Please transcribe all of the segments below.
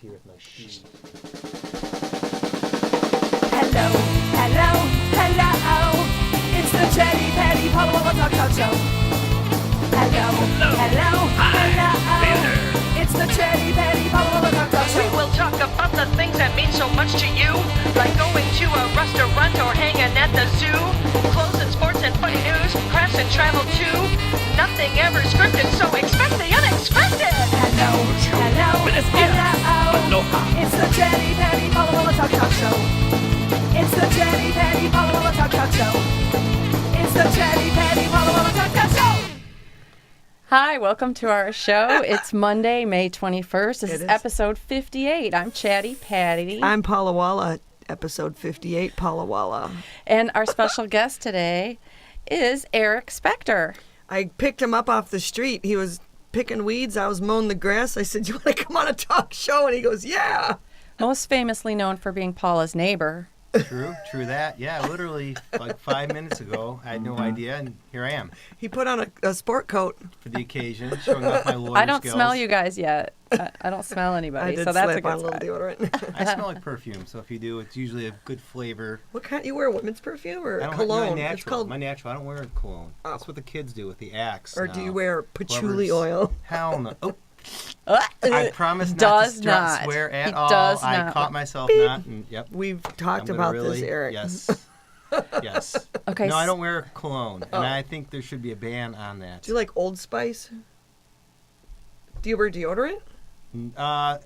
here with my shoes. Hello, hello, hello. It's the Chatty Patty Polo Talk Show. Hello, hello, hello. It's the Chatty Patty Polo Talk Show. We will talk about the things that mean so much to you, like going to a restaurant or hanging at the zoo, clothes and sports and funny news, crafts and travel too. Nothing ever scripted, so expect the unexpected. Hello, hello, hello. It's the Chatty Patty Polo Talk Show. It's the Chatty Patty Polo Talk Show. It's the Chatty Patty Polo Talk Show. Hi, welcome to our show. It's Monday, May 21st. This is episode 58. I'm Chatty Patty. I'm Paula Walla, episode 58, Paula Walla. And our special guest today is Eric Spector. I picked him up off the street. He was picking weeds. I was mowing the grass. I said, "You want to come on a talk show?" And he goes, "Yeah." Most famously known for being Paula's neighbor. True that. Yeah, literally like 5 minutes ago, I had no idea, and here I am He put on a sport coat. for the occasion, showing off my lawyer I don't skills. smell you guys yet. I don't smell anybody, I did so that's a slap good on a little sign. deodorant. I smell like perfume, so if you do, it's usually a good flavor. What kind? You wear women's perfume or I don't cologne? My natural. It's called. My natural. I don't wear cologne. Oh. That's what the kids do with the Axe. Or now. do you wear patchouli Whoever's- oil? Hell no. Oh, I promise not Does to not. swear at He all. does I not. caught myself Beep. not. And, yep. We've I'm talked gonna about really, this, Eric. Yes. Yes. Okay. No, I don't wear cologne, Oh. and I think there should be a ban on that. Do you like Old Spice? Do you wear deodorant?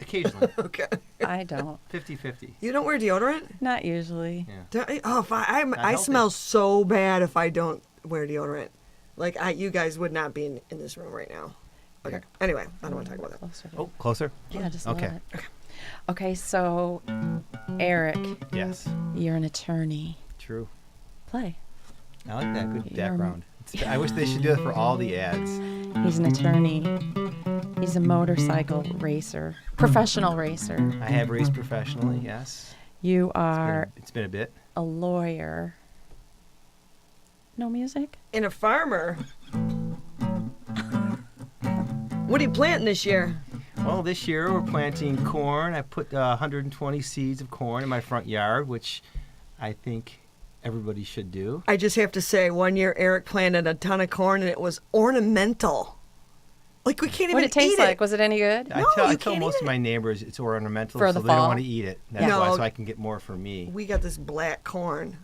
Occasionally. Okay. I don't. 50-50. You don't wear deodorant? Not usually. Yeah. If I healthy. smell so bad if I don't wear deodorant. Like you guys would not be in this room right now. Okay. Anyway, I don't want to talk about that. Closer. Oh, closer? Yeah, just a Okay. little bit. Okay, so Eric, Yes. you're an attorney. True. Play. I like that. Good You're- background. I wish they should do it for all the ads. He's an attorney. He's a motorcycle racer, professional racer. I have raced professionally, yes. You are It's been a bit. a lawyer. No music? And a farmer. What are you planting this year? Well, this year we're planting corn. I put 120 seeds of corn in my front yard, which I think everybody should do. I just have to say, one year Eric planted a ton of corn and it was ornamental. Like we can't even What did it taste eat like? Was it any good? I No, tell you most can't of eat my neighbors it's ornamental, For so the they fall? don't want to eat it. That's No. why, so I can get more for me. We got this black corn.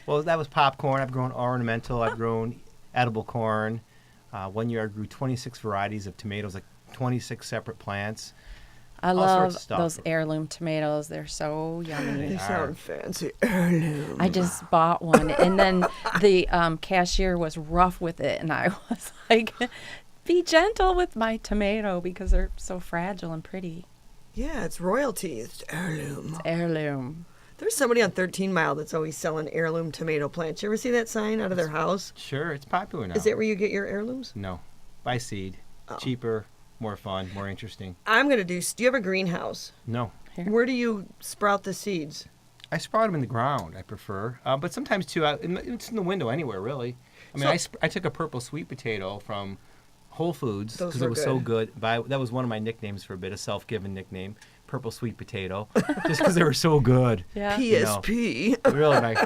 Well, that was popcorn. I've grown ornamental. I've grown edible corn. 1 year I grew 26 varieties of tomatoes, like 26 separate plants. I all love sorts of stuff. those heirloom tomatoes. They're so They yummy. sound fancy. Heirloom. I just bought one, and then the cashier was rough with it, and I was like, be gentle with my tomato because they're so fragile and pretty. Yeah, it's royalty. It's heirloom. Heirloom. There's somebody on 13 Mile that's always selling heirloom tomato plants. You ever see that sign out of their house? Sure, it's popular now. Is that where you get your heirlooms? No. Buy seed. Oh. Cheaper, more fun, more interesting. I'm going to do you have a greenhouse? No. Here. Where do you sprout the seeds? I sprout them in the ground, I prefer. But sometimes, too, it's in the window anywhere, really. I mean, I took a purple sweet potato from Whole Foods Those because were it was so good. good. That was one of my nicknames for a bit, a self-given nickname, Purple Sweet Potato, just because they were so good. Yeah. PSP. Really nice.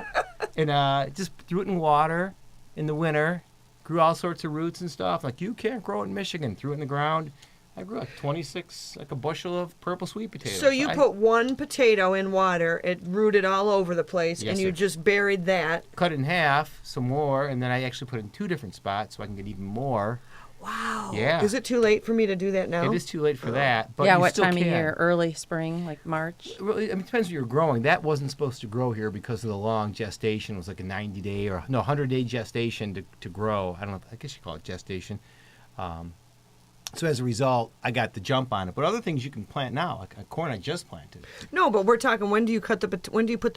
And just threw it in water in the winter, grew all sorts of roots and stuff. Like, you can't grow it in Michigan. Threw it in the ground. I grew like 26, like a bushel of purple sweet potatoes. So you put one potato in water, it rooted all over the place, Yes, and you sir. just buried that. Cut it in half, some more, and then I actually put it in 2 different spots so I can get even more. Wow. Yeah. Is it too late for me to do that now? It is too late for that, but yeah, you what still time can. of year? Early spring, like March? Really, I mean, it depends what you're growing. That wasn't supposed to grow here because of the long gestation. It was like a 90-day or 100-day gestation to grow. I don't know. I guess you call it gestation. So as a result, I got the jump on it. But other things you can plant now, like corn I just planted. No, but we're talking when do you put the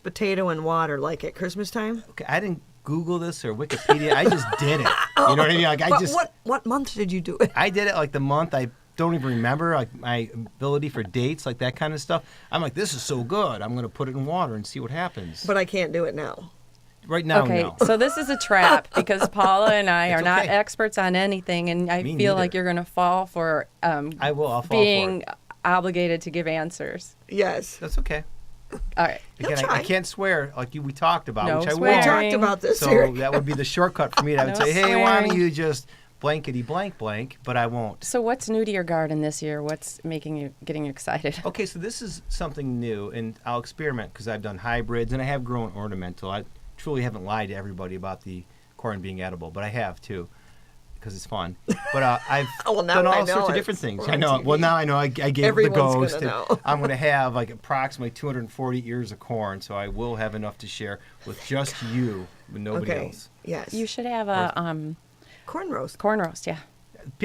potato in water, like at Christmas time? Okay, I didn't Google this or Wikipedia. I just did it. You know what I mean? Like But what month did you do it? I did it like the month I don't even remember, like my ability for dates, like that kind of stuff. I'm like, this is so good. I'm going to put it in water and see what happens. But I can't do it now. Right now, Okay, no. so this is a trap because Paula and I It's are not okay. experts on anything, and I Me feel neither. like you're going to fall for I will. I'll fall being for it. obligated to give answers. Yes. That's okay. All right. Again, try. I can't swear like we talked about, No which I swearing. We will. talked about this So here. that would be the shortcut for me. I would No say, hey, why don't swearing. you just blankety blank blank, but I won't. So what's new to your garden this year? What's getting you excited? Okay, so this is something new, and I'll experiment because I've done hybrids and I have grown ornamental. I truly haven't lied to everybody about the corn being edible, but I have too, because it's fun. But I've Well, now done I all know sorts of it. different things. We're I on know. TV. Well, now I know. I gave Everyone's the gonna ghost. and know. I'm going to have like approximately 240 ears of corn, so I will have enough to share with just you, with nobody Okay. else. Yes. You should have a corn roast. corn roast. Yeah.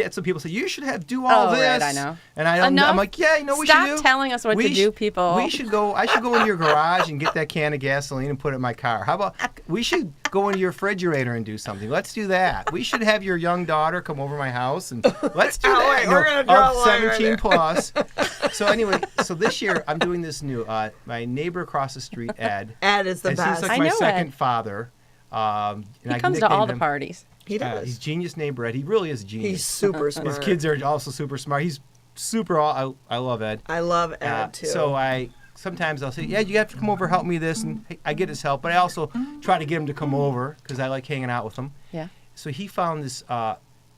Some people say you should do all Oh, this. right, I know. And I'm Enough. like, yeah, you know, we Stop should do. telling us what to do, people. We should go. I should go into your garage and get that can of gasoline and put it in my car. How about we should go into your refrigerator and do something? Let's do that. We should have your young daughter come over my house and let's do Oh, that. wait, You we're know, gonna draw a of line right 17 there. plus. So anyway, so this year I'm doing this new. My neighbor across the street, Ed. Ed is the and best. he's I like my know second Ed. father. And He I comes to all nicknamed the him, parties. He does. He's genius neighbor Ed. He really is a genius. He's super smart. His kids are also super smart. He's super. I love Ed. I love Ed too. So sometimes I'll say, yeah, you have to come over, help me this, and I get his help. But I also try to get him to come over because I like hanging out with him. Yeah. So he found this.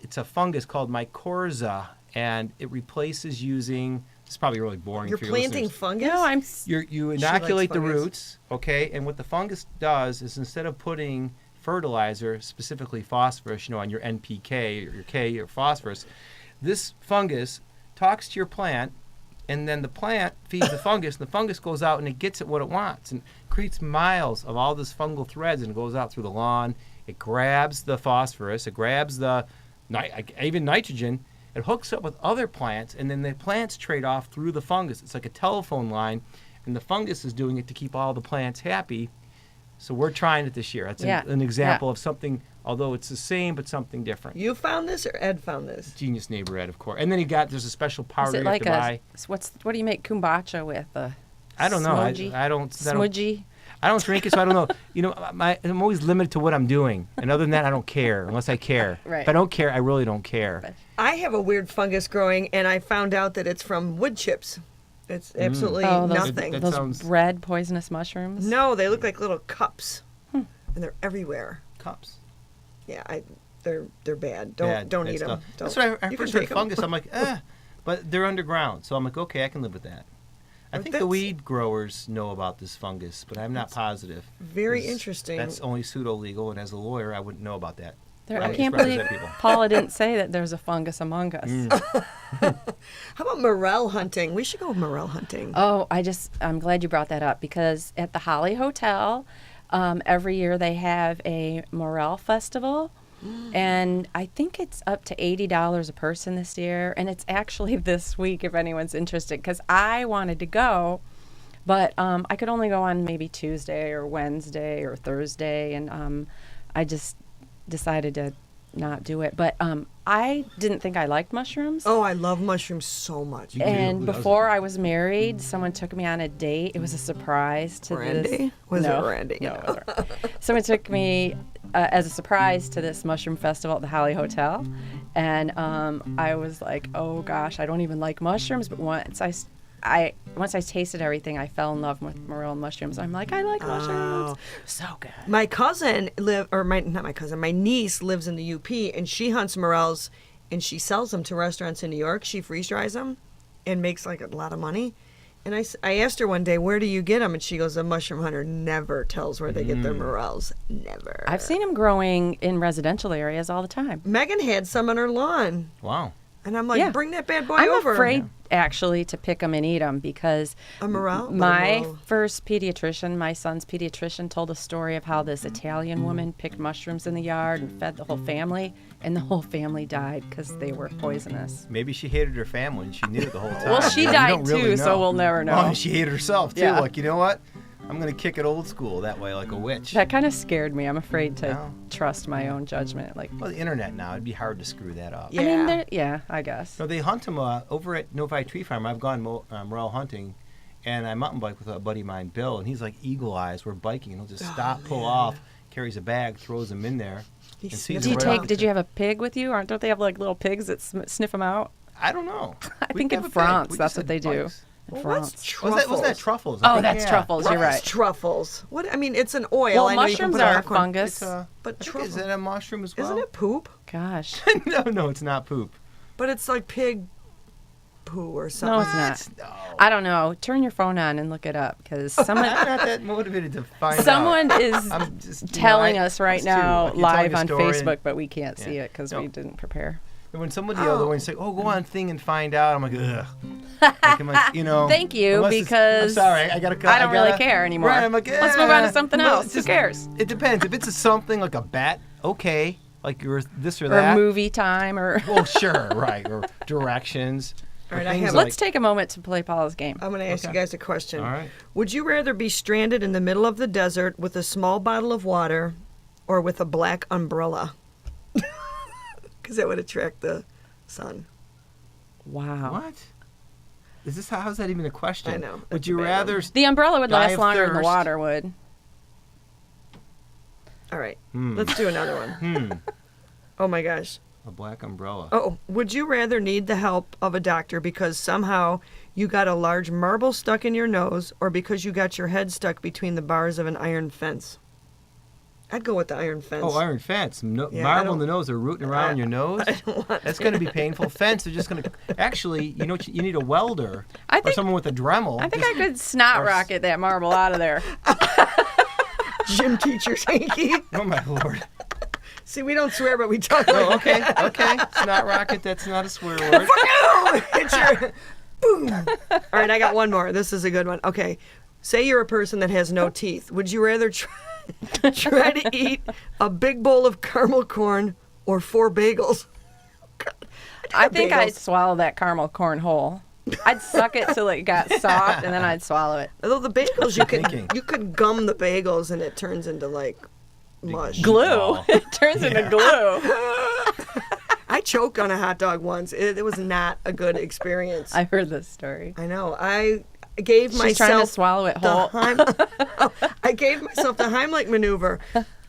It's a fungus called mycorrhiza, and it replaces using. It's probably really boring You're for your planting listeners. fungus. No, I'm. You inoculate the fungus. roots, okay? And what the fungus does is instead of putting fertilizer, specifically phosphorus, on your NPK or your K or phosphorus, this fungus talks to your plant, and then the plant feeds the fungus, and the fungus goes out and it gets at what it wants and creates miles of all this fungal threads, and it goes out through the lawn. It grabs the phosphorus, it grabs the even nitrogen. It hooks up with other plants, and then the plants trade off through the fungus. It's like a telephone line, and the fungus is doing it to keep all the plants happy. So we're trying it this year. That's an example of something, although it's the same, but something different. You found this or Ed found this? Genius neighbor Ed, of course. And then there's a special powder Is it you like have to buy. what do you make kombucha with? I don't know. Smudgy? I don't. Smudgy. I don't drink it, so I don't know. I'm always limited to what I'm doing, and other than that, I don't care unless I care. Right. If I don't care, I really don't care. I have a weird fungus growing, and I found out that it's from wood chips. It's absolutely Oh, those, nothing. That those sounds- red poisonous mushrooms. No, they look like little cups, and they're everywhere. Cups. Yeah, they're bad. Bad Don't eat stuff. them. That's what I You first can heard take 'em. fungus. I'm like, but they're underground, so I'm like, okay, I can live with that. I But think the that's- weed growers know about this fungus, but I'm not positive. Very 'Cause interesting. That's only pseudo-legal, and as a lawyer, I wouldn't know about that. I Right. can't Just believe represent people. Paula didn't say that there's a fungus among us. How about morel hunting? We should go morel hunting. Oh, I'm glad you brought that up because at the Holly Hotel, every year they have a morel festival. And I think it's up to $80 a person this year. And it's actually this week if anyone's interested because I wanted to go, but I could only go on maybe Tuesday or Wednesday or Thursday. And I just decided to not do it. But I didn't think I liked mushrooms. Oh, I love mushrooms so much. You- And Who doesn't? before I was married, someone took me on a date. It was a surprise to this. Randy? Was no, it Randy? No, it wasn't Randy. Someone took me as a surprise to this mushroom festival at the Holly Hotel, and I was like, "Oh gosh, I don't even like mushrooms." But once I tasted everything, I fell in love with morel mushrooms. I'm like, I like mushrooms. So good. My cousin my niece lives in the UP, and she hunts morels, and she sells them to restaurants in New York. She freeze dries them, and makes like a lot of money. And I asked her one day, where do you get them? And she goes, a mushroom hunter never tells where they get their morels. Never. I've seen them growing in residential areas all the time. Megan had some on her lawn, Wow. and I'm like, Yeah. bring that bad boy I'm over. afraid actually to pick them and eat them because A morel? my Morel. first pediatrician, my son's pediatrician, told a story of how this Italian woman picked mushrooms in the yard and fed the whole family, and the whole family died because they were poisonous. Maybe she hated her family and she knew it the whole time. Well, she You know, you died don't really too, so know. we'll never know. Oh, she hated herself too. Yeah. Like, you know what? I'm gonna kick it old school that way, like a witch. That kind of scared me. I'm afraid to No. trust my own judgment. Like, Well, the internet now, it'd be hard to screw that up. Yeah. I mean, yeah, I guess. No, they hunt them over at Novi Tree Farm. I've gone morel hunting, and I mountain bike with a buddy of mine, Bill, and he's like eagle eyes. We're biking, and he'll just stop, pull off, carries a bag, throws them in there, He and sniffs sees Do you them them right out. did you have a pig with you? Don't they have like little pigs that sniff them out? I don't know. I We think have in a pig. France We that's just what they had do. bikes. In Well, France. what's truffles? Was that truffles? Oh, Okay, that's yeah. truffles. You're What's right. truffles? What? I mean, it's an oil. Well, I know you can mushrooms put a are hot corn- fungus. It's, But I think, truffle. is it a mushroom as well? Isn't it poop? Gosh. no, it's not poop. But it's like pig poo or something. No, it's not. No. I don't know. Turn your phone on and look it up because someone I'm not that motivated to find someone out. is I'm just, telling us right us too. now Like, you're telling live a on story and- Facebook, but we can't see Yeah. it because No. we didn't prepare. And when somebody the other one say, "Oh, go on thing and find out," I'm like, "Ugh." Like, I'm like, Thank you, unless it's- because I'm sorry, I gotta. I don't really care anymore. Right, I'm like, Let's move on to something Well, else. it's Who just- cares? It depends. If it's something like a bat, okay, like you're this or Or that. movie time, or Well, sure, right, or directions. All or right, I things have- like, let's take a moment to play Paula's game. I'm going to ask you guys a question. All right. Would you rather be stranded in the middle of the desert with a small bottle of water or with a black umbrella? Because that would attract the sun. Wow. What? Is this how's that even a question? I know, Would that's you a bad rather? The umbrella would Die last of longer than the thirst. water would. All right, let's do another one. Oh my gosh. A black umbrella. Oh, would you rather need the help of a doctor because somehow you got a large marble stuck in your nose or because you got your head stuck between the bars of an iron fence? I'd go with the iron fence. Oh, iron fence. No, Yeah, I marble in don't- the nose. They're rooting around your nose. That's going to be painful. Fence. They're just going to. Actually, you know, what you need a welder I or think- someone with a Dremel. I think Just- I could snot or- rocket that marble out of there. Gym teacher's hanky. Oh my lord. See, we don't swear, but we talk Oh, like okay, okay. Snot rocket. That's not a swear word. It's your boom. All right, I got one more. This is a good one. Okay, say you're a person that has no teeth. Would you rather try to eat a big bowl of caramel corn or 4 bagels? I think I'd bagels. swallow that caramel corn whole. I'd suck it till it got soft, and then I'd swallow it. Although the bagels, Thinking. you could gum the bagels and it turns into like mush. Glue. Ball. It turns into glue. I choked on a hot dog once. It was not a good experience. I heard this story. I know. I gave She's trying to myself swallow it the whole. I gave myself the Heimlich maneuver,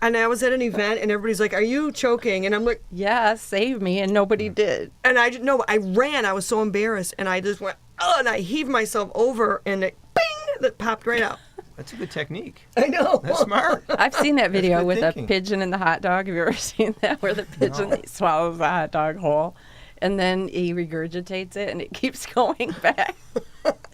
and I was at an event, and everybody's like, "Are you choking?" And I'm like, Yeah, save me, and nobody did. and I no, I ran. I was so embarrassed, and I just went, oh, and I heaved myself over, and it, bing, that popped right out. That's a good technique. I know. That's smart. I've seen that video good with thinking. a pigeon and the hot dog. Have you ever seen that? Where the pigeon No. he swallows the hot dog whole, and then he regurgitates it, and it keeps going back.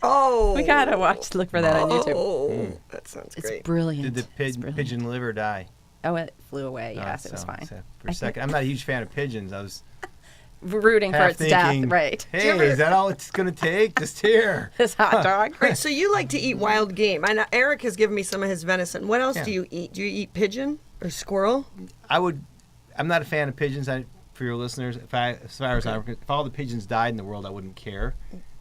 Oh, We gotta look for that on YouTube. Oh, that sounds It's great. brilliant. Did the It's brilliant. pigeon live or die? Oh, it flew away. Yes, it was So- fine. so for a second, I'm not a huge fan of pigeons. I was Rooting for half its death, thinking, right? Hey, is that all it's gonna take? Just here. This hot dog. Right, so you like to eat wild game. I know Eric has given me some of his venison. What else Yeah. do you eat? Do you eat pigeon or squirrel? I'm not a fan of pigeons. For your listeners, as far as if all the pigeons died in the world, I wouldn't care.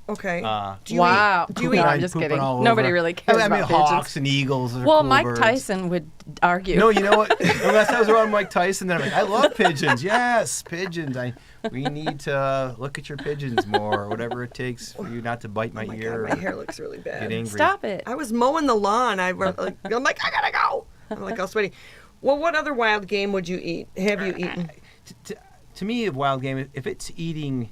Okay. Do you Wow. Eat, do you Pooping eat? No, on- I'm just pooping kidding. all Nobody over. really cares I mean, about hawks pigeons. and eagles. Are Well, cool Mike birds. Tyson would argue. No, you know what? Unless I was around Mike Tyson, then I'm like, I love pigeons. Yes, pigeons. We need to look at your pigeons more, or whatever it takes for you not to bite my Oh my ear. God, or my hair looks really bad. Get angry. Stop it. I was mowing the lawn. I'm like, I gotta go. I'm like all sweaty. Well, what other wild game would you eat? Have you eaten? To me, a wild game, if it's eating,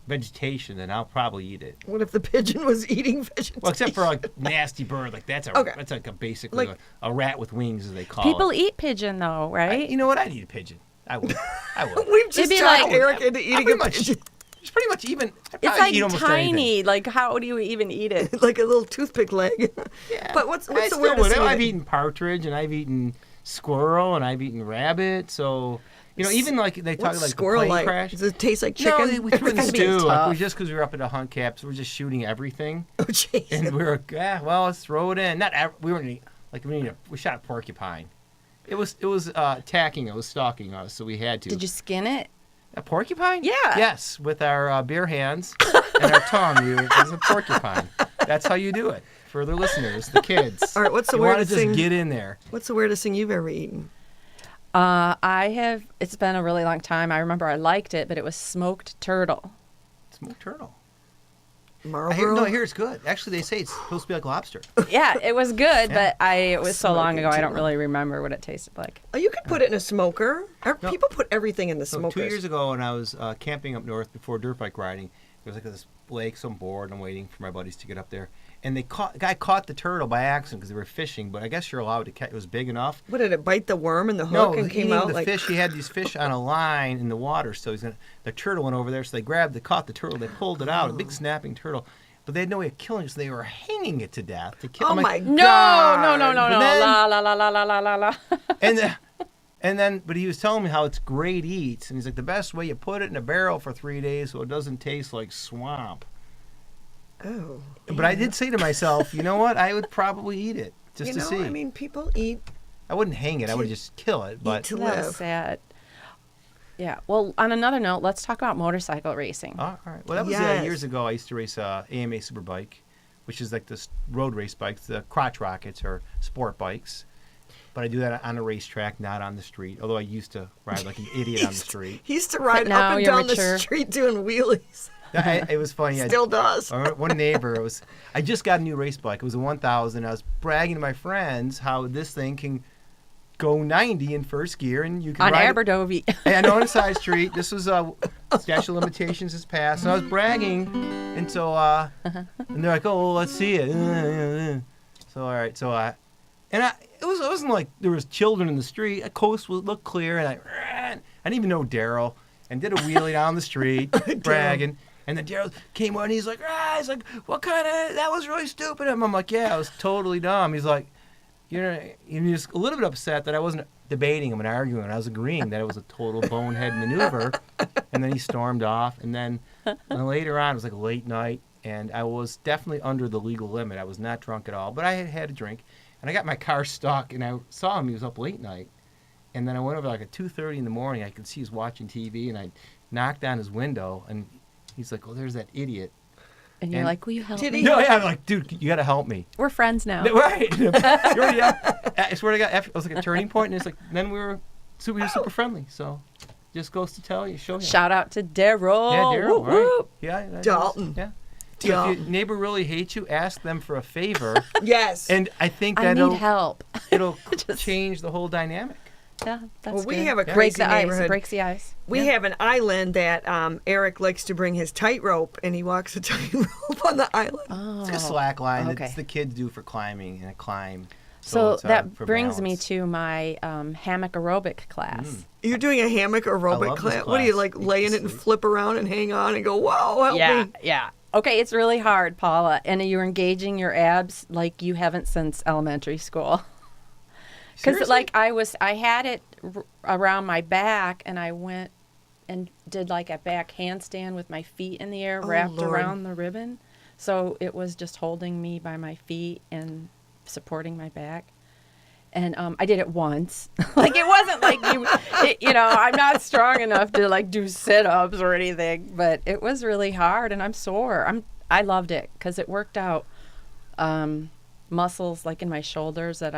vegetation, then I'll probably eat it. What if the pigeon was eating vegetation? Well, except for like nasty bird, like that's Okay. that's like basically Like- a rat with wings, as they call People it. eat pigeon though, right? You know what? I'd eat a pigeon. I would. We've just It'd be talked like- Eric into I'm eating pretty a much- pigeon. It's pretty much even. I'd it's probably eat like almost tiny. anything. Like, how do you even eat it? like a little toothpick leg. Yeah. But what's I the still weirdest would. thing? I've eaten partridge and I've eaten squirrel and I've eaten rabbit. So even like they talk What's like squirrel the plane like? crash. Does it taste like No, chicken? we threw it in gotta be stew. Like, tough. just because we were up at the hunt caps, we're just shooting everything, Oh, jeez. and we were well, let's throw it in. Not we weren't like we shot a porcupine. It was attacking. It was stalking us, so we had to. Did you skin it? A porcupine? Yeah. Yes, with our bare hands and our tongue. It was a porcupine. That's how you do it. For the listeners, the kids. All right, what's the you want to weirdest just thing? get in there. What's the weirdest thing you've ever eaten? I have. It's been a really long time. I remember I liked it, but it was smoked turtle. Smoked turtle. Marlboro. No, I hear it's good. Actually, they say it's supposed to be like lobster. Yeah, it was good, Yeah. but it was so long Smoking ago I too. don't really remember what it tasted like. Oh, you could put it in a smoker. No. People put everything in the So smokers. 2 years ago, when I was camping up north before dirt bike riding, there was like this lake, so I'm bored, and I'm waiting for my buddies to get up there. And the guy caught the turtle by accident because they were fishing, but I guess you're allowed to catch. It was big enough. What did it bite the worm and the hook No, and he came eating out the like fish. He had these fish on a line in the water, so the turtle went over there. So they caught the turtle, they pulled it out, a big snapping turtle. But they had no way of killing it, so they were hanging it to death to kill. Oh I'm like, my No, god! no. But then- La la la la la la la la. and then, but he was telling me how it's great eats, and he's like, the best way you put it in a barrel for 3 days so it doesn't taste like swamp. Oh. But I did say to myself, you know what? I would probably eat it just to see. I mean, people eat. I wouldn't hang it. I would just kill it. But to That was live. sad. Yeah. Well, on another note, let's talk about motorcycle racing. all right. Well, that was Yes. years ago. I used to race AMA Superbike, which is like this road race bikes. The crotch rockets are sport bikes. But I do that on a racetrack, not on the street. Although I used to ride like an idiot on the street. He used to ride now up and you're down mature. the street doing wheelies. It was funny. Still does. I remember one neighbor, I just got a new race bike. It was a 1000. I was bragging to my friends how this thing can go 90 in first gear, and you can On ride it. Aberdovi. And on a side street. This was statute of limitations has passed, and I was bragging, and so and they're like, "Oh, well, let's see it." So all right, so it wasn't like there was children in the street. The coast looked clear, and I didn't even know Daryl, and did a wheelie down the street, bragging. And then Daryl came on, and he's like, what kind of, that was really stupid. And I'm like, yeah, I was totally dumb. He's like, he's a little bit upset that I wasn't debating him and arguing, and I was agreeing that it was a total bonehead maneuver. And then he stormed off. And then later on, it was like a late night, and I was definitely under the legal limit. I was not drunk at all, but I had a drink. And I got my car stuck, and I saw him. He was up late night. And then I went over like at 2:30 in the morning. I could see he was watching TV, and I knocked on his window, and he's like, "Oh, there's that idiot." And you're And- like, will you help Did me? he- No, yeah, I'm like, dude, you got to help me. We're friends now. Right. You already I swear to God, it was like a turning point, and it's like, then we were super friendly. So just goes to tell you, show you. Shout out to Daryl. Yeah, Daryl, Whoop, right. whoop. Yeah. that Dalton. is- Yeah. So if your neighbor really hates you, ask them for a favor, Yes. and I think I that need help. it'll Just- change the whole dynamic. Yeah, that's Well, we good. have a breaks crazy the ice. neighborhood. Breaks the ice. We have an island that Eric likes to bring his tightrope, and he walks a tightrope on the island. Oh, It's like a slack line okay. that the kids do for climbing and a climb. So it's, that for brings me balance. to my hammock aerobic class. You're doing a hammock aerobic love this class. What are you class. like Make laying you it and sleep. flip around and hang on and go, whoa, help Yeah, me. yeah. Okay, it's really hard, Paula, and you're engaging your abs like you haven't since elementary school. Because Seriously? I had it around my back, and I went and did like a back handstand with my feet in the air, wrapped Lord. around the ribbon. So it was just holding me by my feet and supporting my back. And I did it once. Like it wasn't like I'm not strong enough to like do sit-ups or anything, but it was really hard, and I'm sore. I loved it because it worked out muscles like in my shoulders that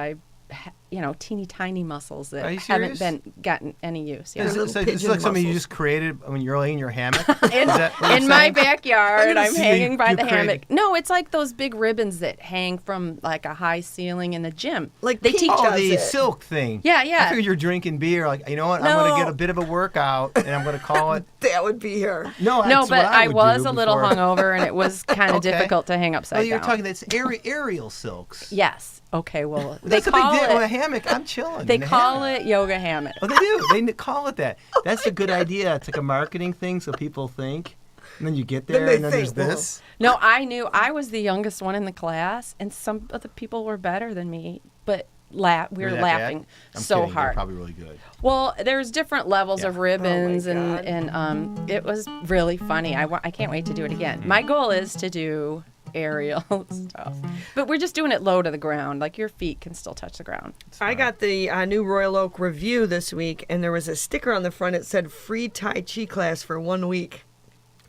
teeny tiny muscles that Are you haven't serious? gotten any use. Yeah. Is Little it, so it's pigeon like something you muscles. just created when you're laying in your hammock? In, Is that what you're in my saying? backyard, gonna I'm see hanging by you the created- hammock. No, it's like those big ribbons that hang from like a high ceiling in the gym. Like they Pete teach Oh, does the it. silk thing. Yeah, I yeah. figured you're drinking beer. Like, you know what? I'm No. going to get a bit of a workout, and I'm going to call it. That would be her. No, No, that's but what I would was do a little before. hungover, and it was kind of Okay. difficult to hang upside Oh, you're down. talking that's aerial silks. Yes. Okay. Well, they That's a big call deal. With a it. hammock, I'm chilling. They in a call hammock. it yoga hammock. Oh, they do. They call it that. That's a good idea. It's like a marketing thing, so people think. And then you get there, they and then think, there's well, this. No, I knew I was the youngest one in the class, and some of the people were better than me, but we were Really that laughing bad? I'm so kidding. They're hard. probably really good. Well, there's different levels Yeah. of ribbons, Oh my God. and it was really funny. I can't wait to do it again. My goal is to do aerial stuff, but we're just doing it low to the ground. Like your feet can still touch the ground. I got the new Royal Oak Review this week, and there was a sticker on the front that said free Tai Chi class for 1 week.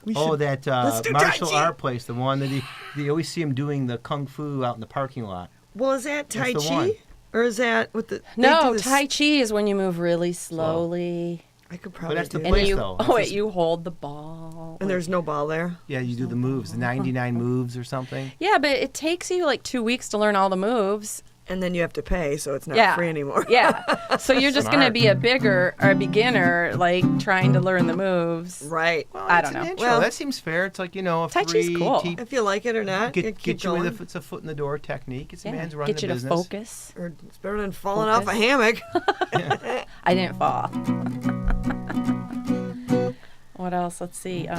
We Oh, should- that let's do Tai martial Chi. art place, the one that you always see him doing the kung fu out in the parking lot. Well, is that Tai That's the Chi? one. Or is that what the... they No, do this- Tai Chi is when you move really slowly. I could But probably that's the do place, And you, though. oh wait, you hold the ball. ball. And there's no ball there. Yeah, you do the moves, the 99 moves or something. Yeah, but it takes you like 2 weeks to learn all the moves. And then you have to pay, so it's not free anymore. Yeah. So you're just going to Smart. be a beginner, like trying to learn the moves. Right. Well, I it's don't an know. intro. Well- That seems fair. It's like, a Tai Chi's free cool. If you like it or not, get keep you going. with it's a foot in the door technique. It's a Yeah. man's running Get you the to business. focus. Or it's better than falling off a hammock. I didn't fall. What else? Let's see. I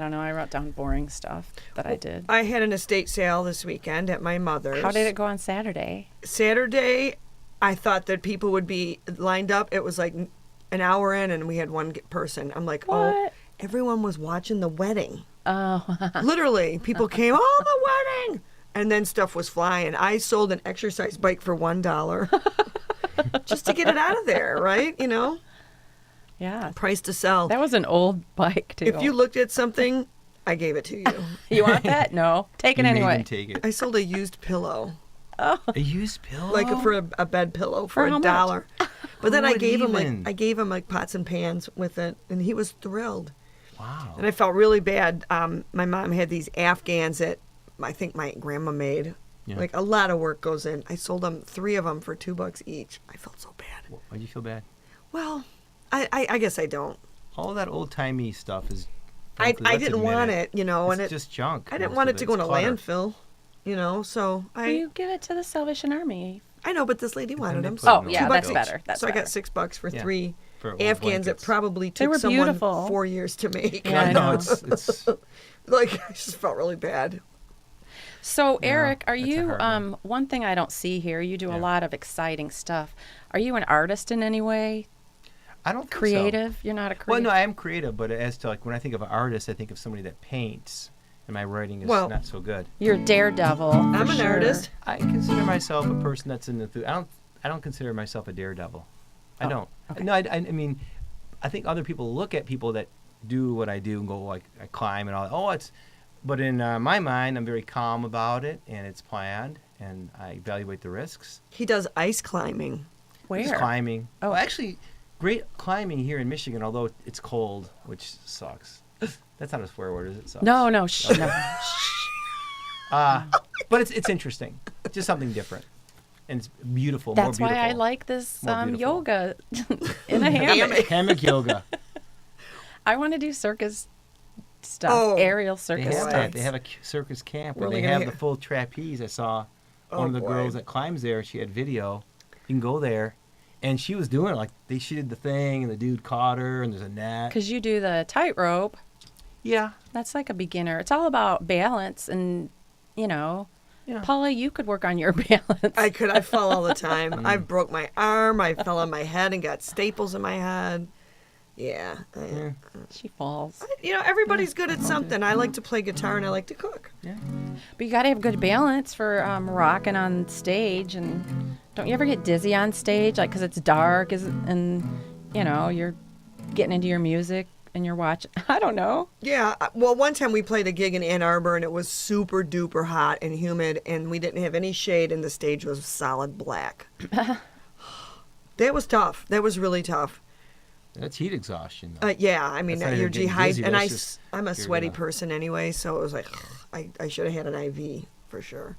don't know. I wrote down boring stuff that I did. I had an estate sale this weekend at my mother's. How did it go on Saturday? Saturday, I thought that people would be lined up. It was like an hour in, and we had one person. I'm like, oh, What? everyone was watching the wedding. Oh, Literally, people came, oh, the wedding. And then stuff was flying. I sold an exercise bike for $1 just to get it out of there, right? yeah. Price to sell. That was an old bike, too. If you looked at something, I gave it to you. You want that? No. Take it You made anyway. him take it. I sold a used pillow, A used pillow? like for a bed pillow for For how $1. But then Who I would gave even? him like pots and pans with it, and he was thrilled. Wow. And I felt really bad. My mom had these Afghans that I think my grandma made. Yeah. Like a lot of work goes in. I sold them 3 of them for $2 each. I felt so bad. Why'd you feel bad? Well, I guess I don't. All that old-timey stuff is... I frankly, let's didn't admit want it, It's and it. just junk. I didn't most want of it to go in It's a clutter. landfill, so Will you give it to the Salvation Army? I know, but this lady wanted they them. put So it in Oh, yeah, $2 that's each. better. That's so I got better. $6 for Yeah. 3 For old Afghans that blankets. probably They took were someone beautiful. 4 years to make. Yeah, I I know. know. It's Like I just felt really bad. So, Eric, are that's a you, hard one. one thing I don't see here, you do Yeah. a lot of exciting stuff. Are you an artist in any way? I don't think so. Creative? You're not a Well, creative? no, I am creative, but as to like when I think of an artist, I think of somebody that paints, and my writing is Well- not so good. You're a daredevil. I'm for an sure. artist. I consider myself a person that's an enthusiast. I don't consider myself a daredevil. I Oh, don't. okay. No, I mean, I think other people look at people that do what I do and go like I climb and all that. Oh, it's. But in my mind, I'm very calm about it, and it's planned, and I evaluate the risks. He does ice climbing. Where? Just climbing. Oh. Well, actually, great climbing here in Michigan, although it's cold, which sucks. That's not a swear word, is it? Sucks. No, no, shh, no. But it's interesting. Just something different. And it's beautiful. That's more why beautiful. I like this More beautiful. yoga in a hammock. Hammock yoga. I want to do circus stuff, Oh. aerial They circus have Boy. that. stuff. They have a circus camp where We're they only have gonna the full trapeze. I saw Oh, one of the boy. girls that climbs there. She had video. You can go there. And she was doing it like she did the thing, and the dude caught her, and there's a net. Because you do the tightrope. Yeah. That's like a beginner. It's all about balance and, Yeah. Paula, you could work on your balance. I fall all the time. Mm. I broke my arm. I fell on my head and got staples in my head. Yeah. Yeah. She falls. Everybody's good at something. I like to play guitar and I like to cook. Yeah. But you got to have good balance for rocking on stage. And don't you ever get dizzy on stage? Like, because it's dark and, you're getting into your music and you're watching. I don't know. Yeah. Well, one time we played a gig in Ann Arbor and it was super duper hot and humid and we didn't have any shade and the stage was solid black. That was tough. That was really tough. That's heat exhaustion. Though. Yeah, I mean, That's not you're even getting dizzy, dehydrated, and that's just I'm a you're sweaty gonna- person anyway, so it was like, I should have had an IV for sure.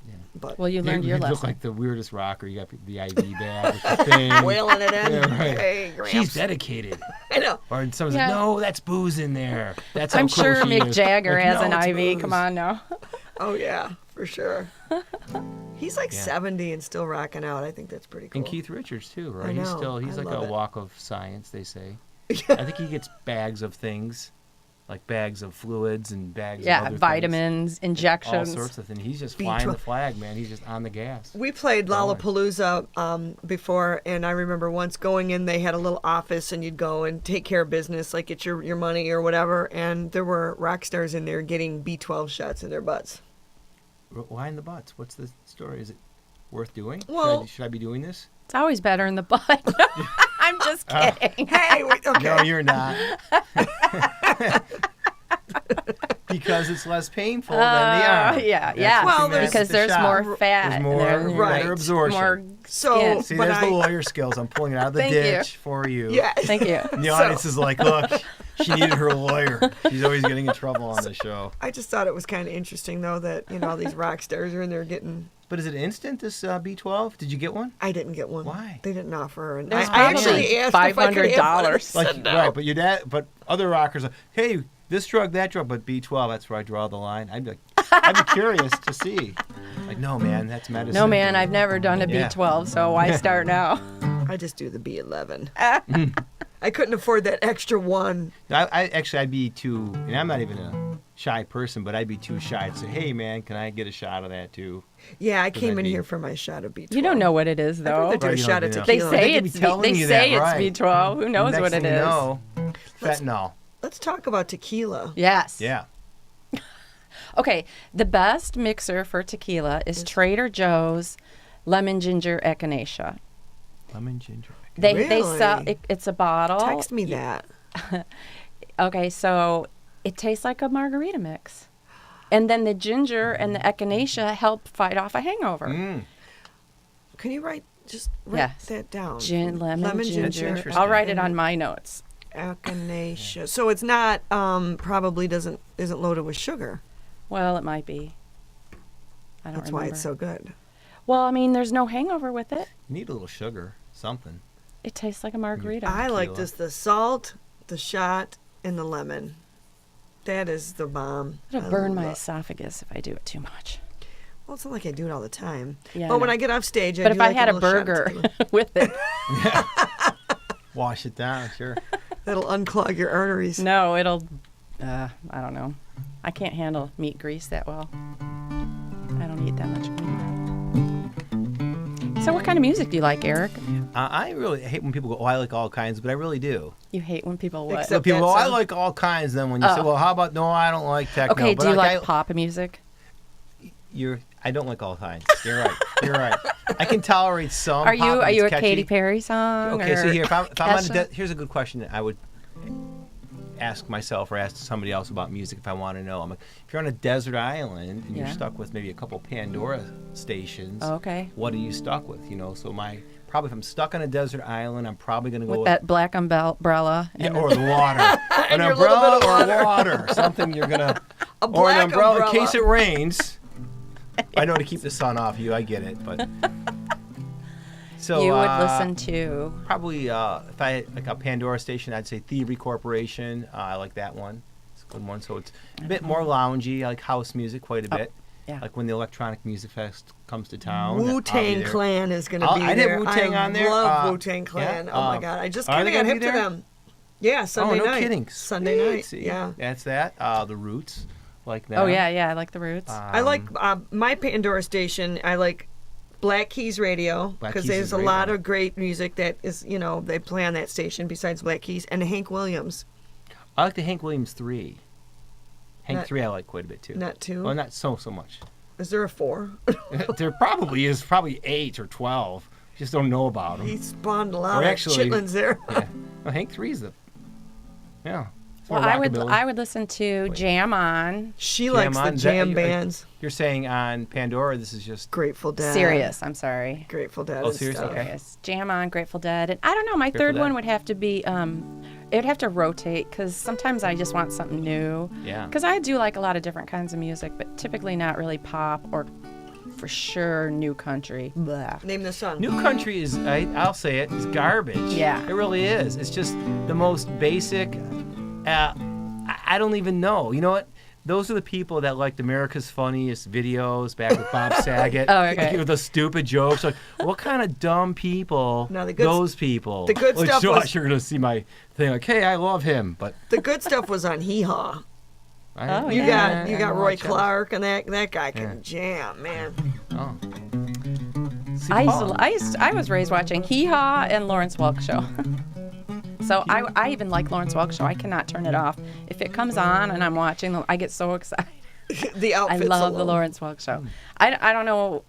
Yeah. But Well, you learned your look lesson. like the weirdest rocker. You got the IV bag with the thing. wailing it in. Yeah, right. Hey, Gramps. She's dedicated. I know. Or someone's Yeah. like, no, that's booze in there. That's how I'm cool sure she Mick is." Jagger Like, has "No, an it's IV. booze." Come on now. Oh yeah, for sure. He's like Yeah. 70 and still rocking out. I think that's pretty cool. And Keith Richards too, right? I He's know. still he's I like love a it. walk of science, they say. I think he gets bags of things, like bags of fluids and bags of Yeah, other vitamins, things, all injections. sorts of things. He's just B12. flying the flag, man. He's just on the gas. We played Going. Lollapalooza before, and I remember once going in, they had a little office, and you'd go and take care of business, like get your money or whatever, and there were rock stars in there getting B12 shots in their butts. Why in the butts? What's the story? Is it worth doing? Well- should I be doing this? It's always better in the butt. I'm just kidding. Hey, okay. No, you're not. Because it's less painful than the arm. Yeah, That's yeah. what you Well, meant because with the there's shot. more fat. There's and more, there's Right. better absorption. more So, skin. See, but there's I, the lawyer skills. I'm pulling it out of the Thank you. ditch for you. yeah. Thank you. And the audience is like, look, She needed her lawyer. She's always getting in trouble on the show. I just thought it was kind of interesting, though, that, all these rock stars are in there getting... But is it instant, this B12? Did you get one? I didn't get one. Why? They didn't offer. And That's I actually asked if I could have one. $500. Right, but your dad, but other rockers are, hey, this drug, that drug, but B12, that's where I draw the line. I'd be curious to see. Like, no, man, that's medicine. No, man, I've never done a Yeah. B12, so why start now? I just do the B11. I couldn't afford that extra one. I'd be too, and I'm not even a shy person, but I'd be too shy to say, hey, man, can I get a shot of that too? Yeah, I came I'd in be- here for my shot of B12. You don't know what it is, I'd though. rather do a Right, you shot don't of know. They tequila. say could be it's telling they you say that, it's right. B12. Who knows Next what it thing is? you know, fentanyl. Let's talk about tequila. Yes. Yeah. Okay, the best mixer for tequila is Trader Joe's lemon ginger echinacea. Lemon ginger. They sell Really? it's a bottle. Text me that. Okay, so it tastes like a margarita mix. And then the ginger and the echinacea help fight off a hangover. Can you write Yes. that down? Lemon ginger. interesting. I'll write it on my notes. Echinacea. So it's not probably isn't loaded with sugar. Well, it might be. I don't That's remember. why it's so good. Well, I mean, there's no hangover with it. You need a little sugar, something. It tastes like a margarita. I like Tequila. this: the salt, the shot, and the lemon. That is the bomb. It'll I burn my love- esophagus if I do it too much. Well, it's not like I do it all the time. Yeah, I but when know. I get off stage, But I if do I like had a little shot of burger tequila. with it, Wash it down, sure. That'll unclog your arteries. no, it'll. I don't know. I can't handle meat grease that well. I don't eat that much meat. So, what kind of music do you like, Eric? I really hate when people go, oh, I like all kinds, but I really do. You hate when people what? Except- So people go, that I sound- like all kinds. Then when you say, Oh. well, how about, no, I don't like techno. Okay, but do you like I, pop music? I don't like all kinds. You're right. You're right. I can tolerate some. Are you pop if are you a it's catchy. Katy Perry song? Okay, so or here, if I'm on Kesha? here's a good question that I would ask myself or ask somebody else about music if I want to know. I'm like, if you're on a desert island and you're Yeah. stuck with maybe a couple Pandora stations, Oh, okay. what are you stuck with? So probably if I'm stuck on a desert island, I'm probably going to go With that black umbrella. yeah, and or the water, an your little umbrella bit of or water, something you're gonna, A or an black umbrella in case it rains. I know to keep the sun off you, I get it, but so you would listen to. probably if I had like a Pandora station, I'd say Thievery Corporation. I like that one. It's a good one. So it's a bit more loungy. I like house music quite a bit. yeah. Like when the Electronic Music Fest comes to town. I'll be Wu-Tang there. Clan is going to I'll- be I did there. Wu-Tang on there. I love Uh, Wu-Tang Clan. yeah, Oh my God! I just are kind they of got gonna hip be to there? them. Yeah, Sunday Oh, no night. kidding. Sunday Sweet. night. See, Yeah. That's that. The Roots, like that. Oh yeah, yeah. I like the Roots. I like my Pandora station. I like Black Keys Radio Black because Keys there's is a great, lot yeah. of great music that is, they play on that station besides Black Keys and Hank Williams. I like the Hank Williams 3. Hank Not- 3 I like quite a bit too. Not two. Well, not so much. Is there a 4? There probably is 8 or 12. Just don't know about them. He spawned a lot Or of actually- chitlins there. Yeah. Well, Hank 3 is yeah. It's well, more I would rockabilly. listen to Jam On. She Jam likes on. the Is that- jam you're- bands. You're saying on Pandora, this is just Grateful Dead. Serious. I'm sorry. Grateful Dead. Oh, and serious? stuff. Okay. Serious. Jam On, Grateful Dead, and I don't know. My Grateful third Dead. one would have to be. It would have to rotate because sometimes I just want something new. yeah. Because I do like a lot of different kinds of music, but typically not really pop or, for sure, new country. Blah. Name the song. New country is, I'll say it, is garbage. Yeah. It really is. It's just the most basic. I don't even know. You know what? Those are the people that liked America's Funniest Videos back with Bob Saget. Oh, okay. With the stupid jokes. Like, what kind of dumb people? No, the good- those people. the good like, stuff so was- you're going to see my thing like, hey, I love him. But The good stuff was on Hee Haw. Oh, You yeah. got I Roy watch that. Clark and that guy can jam, man. Oh. See, I Paul. was raised watching Hee Haw and Lawrence Welk Show. So I even like Lawrence Welk Show. I cannot turn it off. If it comes on and I'm watching, I get so excited. The I outfits love the alone. Lawrence Welk Show. I don't know.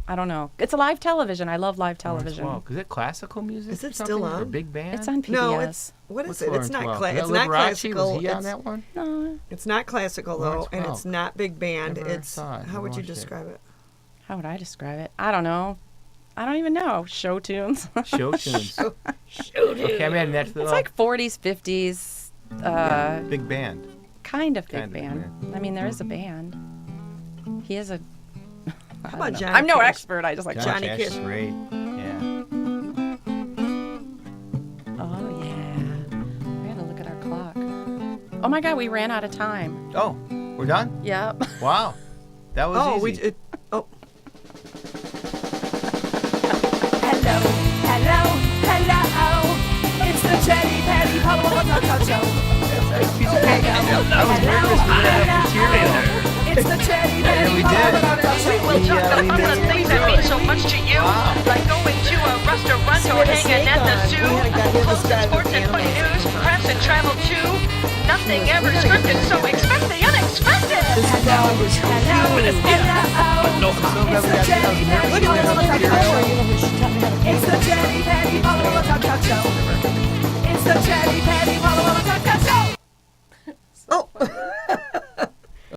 I don't know. It's a live television. I love live Lawrence television. Welk. Is it classical music? Is or it still something? Or on? big band? It's on PBS. No, it's what is What's it? It's Lawrence not Welk? it's Is that not Liberace? classical. Was he on It's, that one? No. it's not classical though, Lawrence and it's Welk. not big band. Never It's saw it, how never would you watched it. describe it? How would I describe it? I don't know. I don't even know. Show tunes. Show tunes. Okay, I'm adding that to the It's like 40s, 50s Big band. kind of big Kind of band. I mean, there is a band. He is a. How about Johnny I'm no Cash? expert. I just like. Johnny Cash Cash. is great. Yeah. Oh yeah. We gotta look at our clock. Oh my God, we ran out of time. Oh, we're done? Yep. Wow. That was Oh, easy. oh, Hello, hello, hello. It's the Chatty Patty Talk Show. I was nervous. We ran up to cheerleader. It's the Chatty Patty we did. Talk Show. We'll talk about the things that mean so much to you, Wow. like going to a restaurant or had a hanging snake at the on. zoo, We had a guy who clothes and described sports and funny news, press and travel too. Nothing ever scripted, so expect the unexpected. Hello, hello. So glad we got to It's the Chatty Patty look at this. Look at her. You know, she taught me how to It's the Chatty Patty